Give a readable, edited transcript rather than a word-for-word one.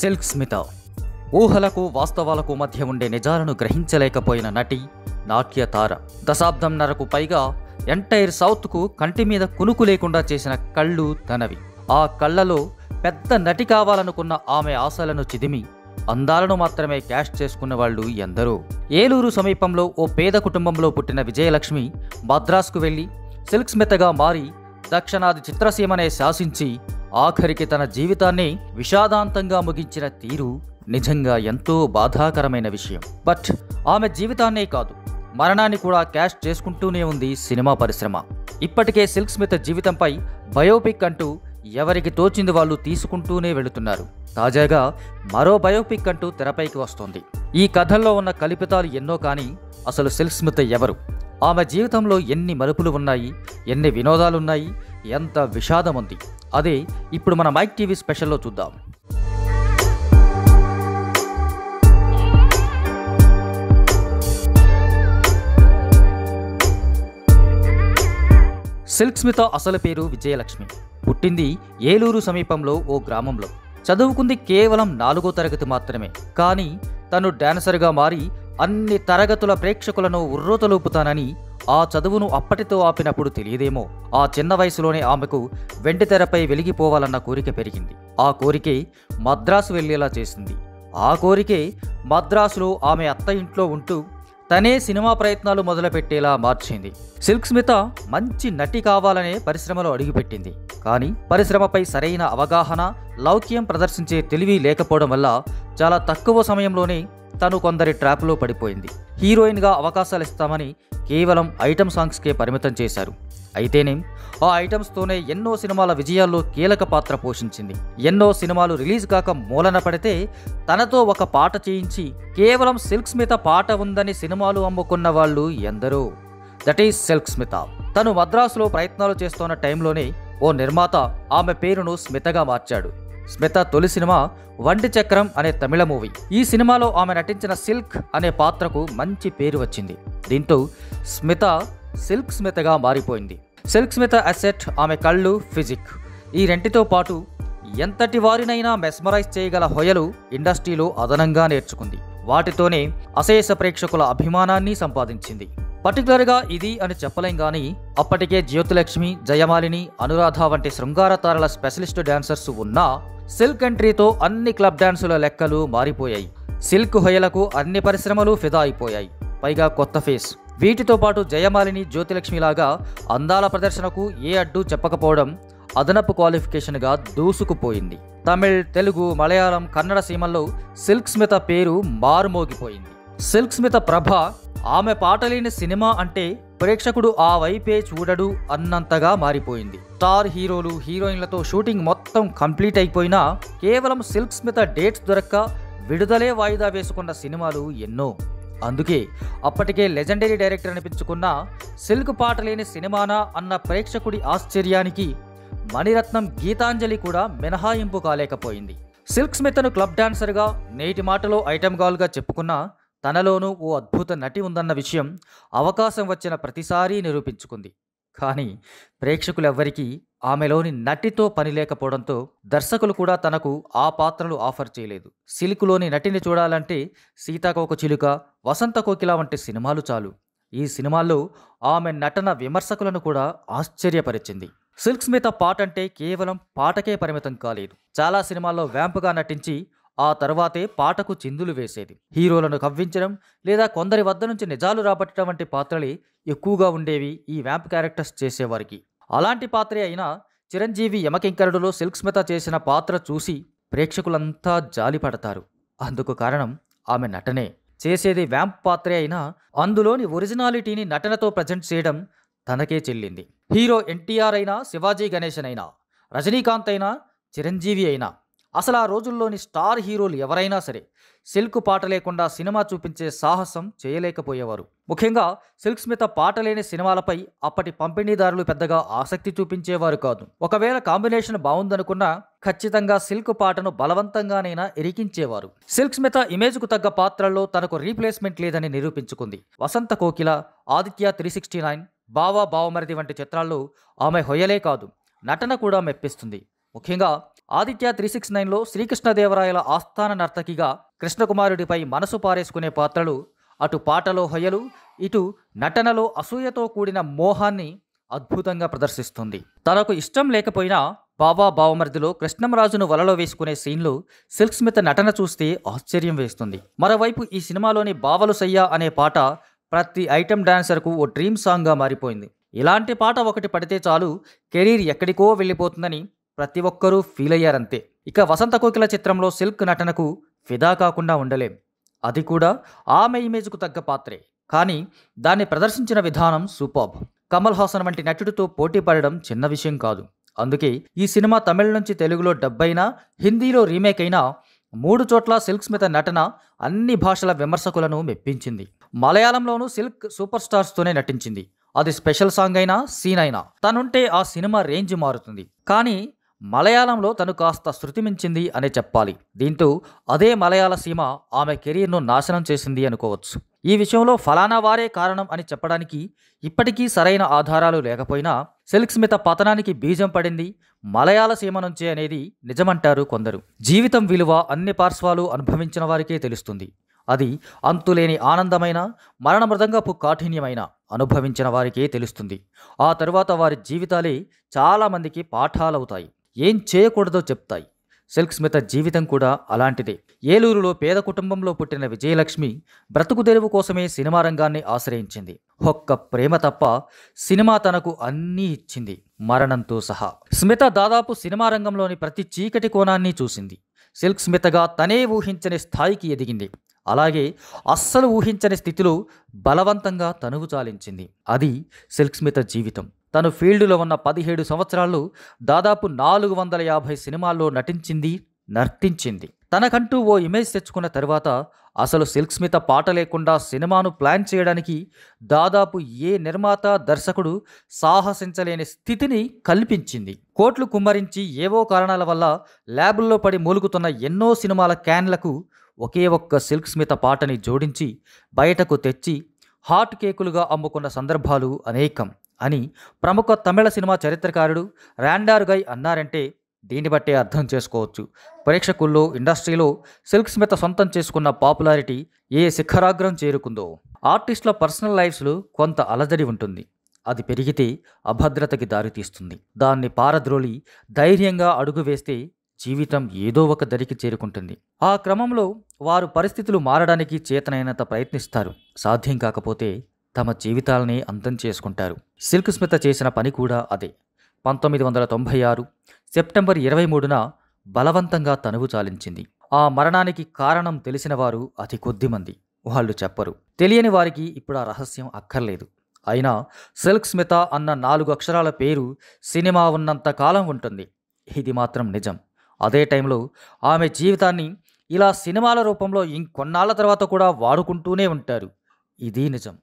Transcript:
Silk Smitha ఊహలకు వాస్తవాలకు మధ్య ఉండే నిజాలను గ్రహించలేకపోయిన నటి, నాట్య తార. దశాబ్దంన్నరకు పైగా ఎంటైర్ సౌత్కు కంటి మీద కునుకు లేకుండా చేసిన కళ్ళు తనవి. ఆ కళ్ళలో పెద్ద నటి కావాలనుకున్న ఆమె ఆశలను చిదిమి అందాలను మాత్రమే క్యాష్ చేసుకున్న వాళ్ళు ఎందరో. ఏలూరు సమీపంలో ఓ పేద కుటుంబంలో పుట్టిన విజయలక్ష్మి మద్రాసుకు వెళ్లి సిల్క్ స్మితగా మారి దక్షిణాది చిత్రసీమనే శాసించి ఆఖరికి తన జీవితాన్ని విషాదాంతంగా ముగించిన తీరు నిజంగా ఎంతో బాధాకరమైన విషయం. బట్ ఆమె జీవితాన్నే కాదు, మరణాన్ని కూడా క్యాష్ చేసుకుంటూనే ఉంది సినిమా పరిశ్రమ. ఇప్పటికే సిల్క్ స్మిత జీవితంపై బయోపిక్ అంటూ ఎవరికి తోచింది వాళ్ళు తీసుకుంటూనే వెళుతున్నారు. తాజాగా మరో బయోపిక్ అంటూ తెరపైకి వస్తోంది. ఈ కథల్లో ఉన్న కల్పితాలు ఎన్నో, కానీ అసలు సిల్క్ స్మిత ఎవరు, ఆమె జీవితంలో ఎన్ని మలుపులు ఉన్నాయి, ఎన్ని వినోదాలున్నాయి, ఎంత విషాదం ఉంది, అదే ఇప్పుడు మన మైక్ టీవీ స్పెషల్లో చూద్దాం. సిల్క్ స్మిత అసలు పేరు విజయలక్ష్మి. పుట్టింది ఏలూరు సమీపంలో ఓ గ్రామంలో. చదువుకుంది కేవలం 4వ తరగతి మాత్రమే. కానీ తను డాన్సర్గా మారి అన్ని తరగతుల ప్రేక్షకులను ఉర్రూతలూపుతానని ఆ చదువును అప్పటితో ఆపినప్పుడు తెలియదేమో. ఆ చిన్న వయసులోనే ఆమెకు వెండితెరపై వెలిగిపోవాలన్న కోరిక పెరిగింది. ఆ కోరికే మద్రాసు వెళ్లేలా చేసింది. ఆ కోరికే మద్రాసులో ఆమె అత్త ఇంట్లో ఉంటూ తనే సినిమా ప్రయత్నాలు మొదలుపెట్టేలా మార్చింది. సిల్క్ స్మిత మంచి నటి కావాలనే పరిశ్రమలో అడుగుపెట్టింది. కానీ పరిశ్రమపై సరైన అవగాహన, లౌక్యం ప్రదర్శించే తెలివి లేకపోవడం వల్ల చాలా తక్కువ సమయంలోనే తను కొందరి ట్రాప్లో పడిపోయింది. హీరోయిన్గా అవకాశాలు ఇస్తామని కేవలం ఐటమ్ సాంగ్స్కే పరిమితం చేశారు. అయితేనేం ఆ ఐటమ్స్తోనే ఎన్నో సినిమాల విజయాల్లో కీలక పాత్ర పోషించింది. ఎన్నో సినిమాలు రిలీజ్ కాక మూలన పడితే తనతో ఒక పాట చేయించి కేవలం సిల్క్ స్మిత పాట ఉందని సినిమాలు అమ్ముకున్న వాళ్ళు ఎందరో. That is Silk Smitha. తను మద్రాసులో ప్రయత్నాలు చేస్తున్న టైంలోనే ఓ నిర్మాత ఆమె పేరును స్మితగా మార్చాడు. స్మిత తొలి సినిమా వంటి చక్రం అనే తమిళ మూవీ. ఈ సినిమాలో ఆమె నటించిన సిల్క్ అనే పాత్రకు మంచి పేరు వచ్చింది. దీంతో స్మిత సిల్క్ స్మితగా మారిపోయింది. సిల్క్ స్మిత అసెట్ ఆమె కళ్ళు, ఫిజిక్. ఈ రెంటితో పాటు ఎంతటి వారినైనా మెస్మరైజ్ చేయగల హొయలు ఇండస్ట్రీలో అదనంగా నేర్చుకుంది. వాటితోనే అశేష ప్రేక్షకుల అభిమానాన్ని సంపాదించింది. పర్టికులర్గా ఇది అని చెప్పలేం, కానీ అప్పటికే జ్యోతిలక్ష్మి, జయమాలిని, అనురాధ వంటి శృంగార తారల స్పెషలిస్ట్ డాన్సర్స్ ఉన్నా సిల్క్ ఎంట్రీతో అన్ని క్లబ్ డాన్సుల లెక్కలు మారిపోయాయి. సిల్క్ హొయలకు అన్ని పరిశ్రమలు ఫిదా అయిపోయాయి. పైగా కొత్త ఫేస్. వీటితో పాటు జయమాలిని, జ్యోతిలక్ష్మిలాగా అందాల ప్రదర్శనకు ఏ అడ్డు చెప్పకపోవడం అదనపు క్వాలిఫికేషన్గా దూసుకుపోయింది. తమిళ్, తెలుగు, మలయాళం, కన్నడ సీమల్లో సిల్క్ స్మిత పేరు మారుమోగిపోయింది. సిల్క్ స్మిత ప్రభ ఆమె పాటలేని సినిమా అంటే ప్రేక్షకుడు ఆ వైపే చూడడు అన్నంతగా మారిపోయింది. స్టార్ హీరోలు, హీరోయిన్లతో షూటింగ్ మొత్తం కంప్లీట్ అయిపోయినా కేవలం సిల్క్ స్మిత డేట్స్ దొరక్క విడుదలే వాయిదా వేసుకున్న సినిమాలు ఎన్నో. అందుకే అప్పటికే లెజెండరీ డైరెక్టర్ అనిపించుకున్న సిల్క్ పాట లేని సినిమానా అన్న ప్రేక్షకుడి ఆశ్చర్యానికి మణిరత్నం గీతాంజలి కూడా మినహాయింపు కాలేకపోయింది. సిల్క్ స్మితను క్లబ్ డాన్సర్గా, నేటి మాటలో ఐటమ్ గర్ల్గా చెప్పుకున్న తనలోనూ ఓ అద్భుత నటి ఉందన్న విషయం అవకాశం వచ్చిన ప్రతిసారీ నిరూపించుకుంది. కానీ ప్రేక్షకులెవ్వరికీ ఆమెలోని నటితో పని లేకపోవడంతో దర్శకులు కూడా తనకు ఆ పాత్రలు ఆఫర్ చేయలేదు. సిల్క్లోని నటిని చూడాలంటే సీతాకోక చిలుక, వసంత కోకిల వంటి సినిమాలు చాలు. ఈ సినిమాల్లో ఆమె నటన విమర్శకులను కూడా ఆశ్చర్యపరిచింది. సిల్క్ స్మిత పాట అంటే కేవలం పాటకే పరిమితం కాలేదు. చాలా సినిమాల్లో వ్యాంపుగా నటించి ఆ తర్వాతే పాటకు చిందులు వేసేది. హీరోలను కవ్వించడం లేదా కొందరి వద్ద నుంచి నిజాలు రాబట్టడం వంటి పాత్రలే ఎక్కువగా ఉండేవి ఈ వ్యాంప్ క్యారెక్టర్స్ చేసేవారికి. అలాంటి పాత్రే అయినా చిరంజీవి యమకింకరుడులో సిల్క్ స్మిత చేసిన పాత్ర చూసి ప్రేక్షకులంతా జాలిపడతారు. అందుకు కారణం ఆమె నటనే. చేసేది వ్యాంప్ పాత్రే అయినా అందులోని ఒరిజినాలిటీని నటనతో ప్రజెంట్ చేయడం తనకే చెల్లింది. హీరో ఎన్టీఆర్ అయినా, శివాజీ గణేశన్ అయినా, రజనీకాంత్ అయినా, చిరంజీవి అయినా, అసలు ఆ రోజుల్లోని స్టార్ హీరోలు ఎవరైనా సరే సిల్క్ పాట లేకుండా సినిమా చూపించే సాహసం చేయలేకపోయేవారు. ముఖ్యంగా సిల్క్ స్మిత పాట లేని సినిమాలపై అప్పటి పంపిణీదారులు పెద్దగా ఆసక్తి చూపించేవారు కాదు. ఒకవేళ కాంబినేషన్ బాగుందనుకున్నా ఖచ్చితంగా సిల్క్ పాటను బలవంతంగానైనా ఇరికించేవారు. సిల్క్ స్మిత ఇమేజ్కు తగ్గ పాత్రల్లో తనకు రీప్లేస్మెంట్ లేదని నిరూపించుకుంది. వసంత కోకిల, ఆదిత్య 369, బావా బావమరిది వంటి చిత్రాల్లో ఆమె హొయలే కాదు, నటన కూడా మెప్పిస్తుంది. ముఖ్యంగా ఆదిత్య 369లో శ్రీకృష్ణదేవరాయల ఆస్థాన నర్తకిగా కృష్ణకుమారుడిపై మనసు పారేసుకునే పాత్రలు అటు పాటలో హొయలు, ఇటు నటనలో అసూయతో కూడిన మోహాన్ని అద్భుతంగా ప్రదర్శిస్తుంది. తనకు ఇష్టం లేకపోయినా బాబా బావమర్దిలో కృష్ణంరాజును వలలో వేసుకునే సీన్లు సిల్క్ స్మిత్ నటన చూస్తే ఆశ్చర్యం వేస్తుంది. మరోవైపు ఈ సినిమాలోని బావలు సయ్యా అనే పాట ప్రతి ఐటెం డాన్సర్కు ఓ డ్రీమ్ సాంగ్గా మారిపోయింది. ఇలాంటి పాట ఒకటి పడితే చాలు కెరీర్ ఎక్కడికో వెళ్ళిపోతుందని ప్రతి ఒక్కరూ ఫీల్ అయ్యారంతే. ఇక వసంత కోకిల చిత్రంలో సిల్క్ నటనకు ఫిదా కాకుండా ఉండలేం. అది కూడా ఆమె ఇమేజ్కు తగ్గ పాత్రే, కానీ దాన్ని ప్రదర్శించిన విధానం సూపర్బ్. కమల్ హాసన్ వంటి నటుడితో పోటీ పడడం చిన్న విషయం కాదు. అందుకే ఈ సినిమా తమిళ నుంచి తెలుగులో డబ్ అయినా, హిందీలో రీమేక్ అయినా 3 చోట్ల సిల్క్ స్మిత నటన అన్ని భాషల విమర్శకులను మెప్పించింది. మలయాళంలోనూ సిల్క్ సూపర్ స్టార్స్తోనే నటించింది. అది స్పెషల్ సాంగ్ అయినా, సీన్ అయినా తనుంటే ఆ సినిమా రేంజ్ మారుతుంది. కానీ మలయాళంలో తను కాస్త శృతి మించింది అనే చెప్పాలి. దీంతో అదే మలయాళ సీమ ఆమె కెరీర్ను నాశనం చేసింది అనుకోవచ్చు. ఈ విషయంలో ఫలానా వారే కారణం అని చెప్పడానికి ఇప్పటికీ సరైన ఆధారాలు లేకపోయినా సిల్క్ స్మిత పతనానికి బీజం పడింది మలయాళ సీమ నుంచే అనేది నిజమంటారు కొందరు. జీవితం విలువ అన్ని పార్శ్వాలు అనుభవించిన వారికే తెలుస్తుంది. అది అంతులేని ఆనందమైన, మరణ మృదంగపు కాఠిన్యమైన అనుభవించిన వారికే తెలుస్తుంది. ఆ తరువాత వారి జీవితాలే చాలామందికి పాఠాలవుతాయి, ఏం చేయకూడదో చెప్తాయి. సిల్క్ స్మిత జీవితం కూడా అలాంటిదే. ఏలూరులో పేద కుటుంబంలో పుట్టిన విజయలక్ష్మి బ్రతుకు తెరువు కోసమే సినిమా రంగాన్ని ఆశ్రయించింది. ఒక్క ప్రేమ తప్ప సినిమా తనకు అన్నీ ఇచ్చింది, మరణంతో సహా. స్మిత దాదాపు సినిమా రంగంలోని ప్రతి చీకటి కోణాన్ని చూసింది. సిల్క్ స్మితగా తనే ఊహించని స్థాయికి ఎదిగింది. అలాగే అస్సలు ఊహించని స్థితిలో బలవంతంగా తనువు చాలించింది. అది సిల్క్ స్మిత జీవితం. తను ఫీల్డ్లో ఉన్న 17 సంవత్సరాల్లో దాదాపు 450 సినిమాల్లో నటించింది, నర్తించింది. తనకంటూ ఓ ఇమేజ్ తెచ్చుకున్న తర్వాత అసలు సిల్క్ స్మిత పాట లేకుండా సినిమాను ప్లాన్ చేయడానికి దాదాపు ఏ నిర్మాత, దర్శకుడు సాహసించలేని స్థితిని కల్పించింది. కోట్లు కుమ్మరించి ఏవో కారణాల వల్ల ల్యాబుల్లో పడి మూలుగుతున్న ఎన్నో సినిమాల క్యాన్లకు ఒకే ఒక్క సిల్క్ స్మిత పాటని జోడించి బయటకు తెచ్చి హాట్ కేకులుగా అమ్ముకున్న సందర్భాలు అనేకం అని ప్రముఖ తమిళ సినిమా చరిత్రకారుడు ర్యాండార్ గై అన్నారంటే దీన్ని బట్టే అర్థం చేసుకోవచ్చు. ప్రేక్షకుల్లో, ఇండస్ట్రీలో సిల్క్ స్మిత సొంతం చేసుకున్న పాపులారిటీ ఏ శిఖరాగ్రం చేరుకుందో. ఆర్టిస్టుల పర్సనల్ లైఫ్స్లో కొంత అలజడి ఉంటుంది. అది పెరిగితే అభద్రతకి దారితీస్తుంది. దాన్ని పారద్రోలి ధైర్యంగా అడుగు వేస్తే జీవితం ఏదో ఒక దరికి చేరుకుంటుంది. ఆ క్రమంలో వారు పరిస్థితులు మారడానికి చేతనైనంత ప్రయత్నిస్తారు. సాధ్యం కాకపోతే తమ జీవితాలనే అంతం చేసుకుంటారు. సిల్క్ స్మిత చేసిన పని కూడా అదే. 1996 సెప్టెంబర్ 23న బలవంతంగా తనువు చాలించింది. ఆ మరణానికి కారణం తెలిసిన వారు అతి కొద్దిమంది. వాళ్ళు చెప్పరు. తెలియని వారికి ఇప్పుడు ఆ రహస్యం అక్కర్లేదు. అయినా సిల్క్ స్మిత అన్న 4 అక్షరాల పేరు సినిమా ఉన్నంత కాలం ఉంటుంది. ఇది మాత్రం నిజం. అదే టైంలో ఆమె జీవితాన్ని ఇలా సినిమాల రూపంలో ఇంకొన్నాళ్ల తర్వాత కూడా వాడుకుంటూనే ఉంటారు. ఇది నిజం.